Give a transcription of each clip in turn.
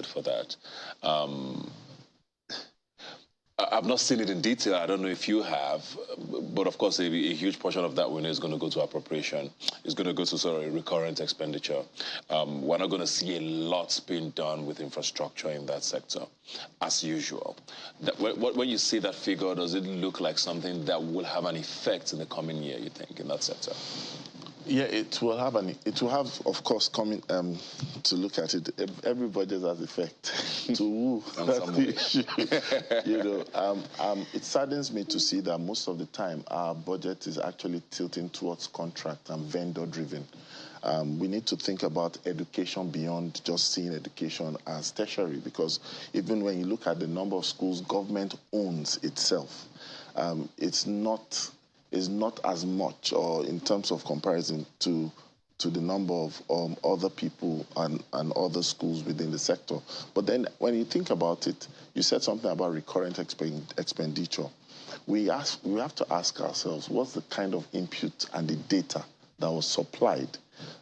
for that. Um, I've not seen it in detail. I don't know if you have, but of course, a huge portion of that winner is going to go to appropriation. It's going to go to sort of recurrent expenditure. We're not going to see a lot being done with infrastructure in that sector, as usual. When you see that figure, does it look like something that will have an effect in the coming year, you think, in that sector? Yeah, it will have of course, coming to look at it. Every budget has effect to who. That's the issue. It saddens me to see that most of the time our budget is actually tilting towards contract and vendor-driven. We need to think about education beyond just seeing education as tertiary, because even when you look at the number of schools government owns itself, it's not as much, or in terms of comparison to the number of other people and other schools within the sector. But then when you think about it, you said something about recurrent expenditure. We have to ask ourselves, what's the kind of input and the data that was supplied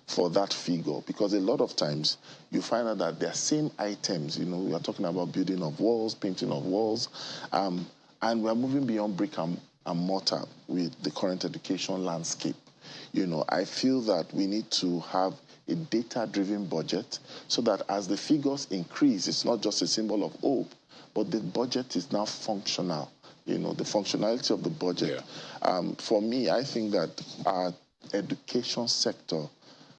for that figure? Because a lot of times you find out that they're same items. We are talking about building of walls, painting of walls, and we're moving beyond brick and mortar with the current education landscape. I feel that we need to have a data-driven budget so that as the figures increase, it's not just a symbol of hope, but the budget is now functional. The functionality of the budget. Yeah. For me, I think that our education sector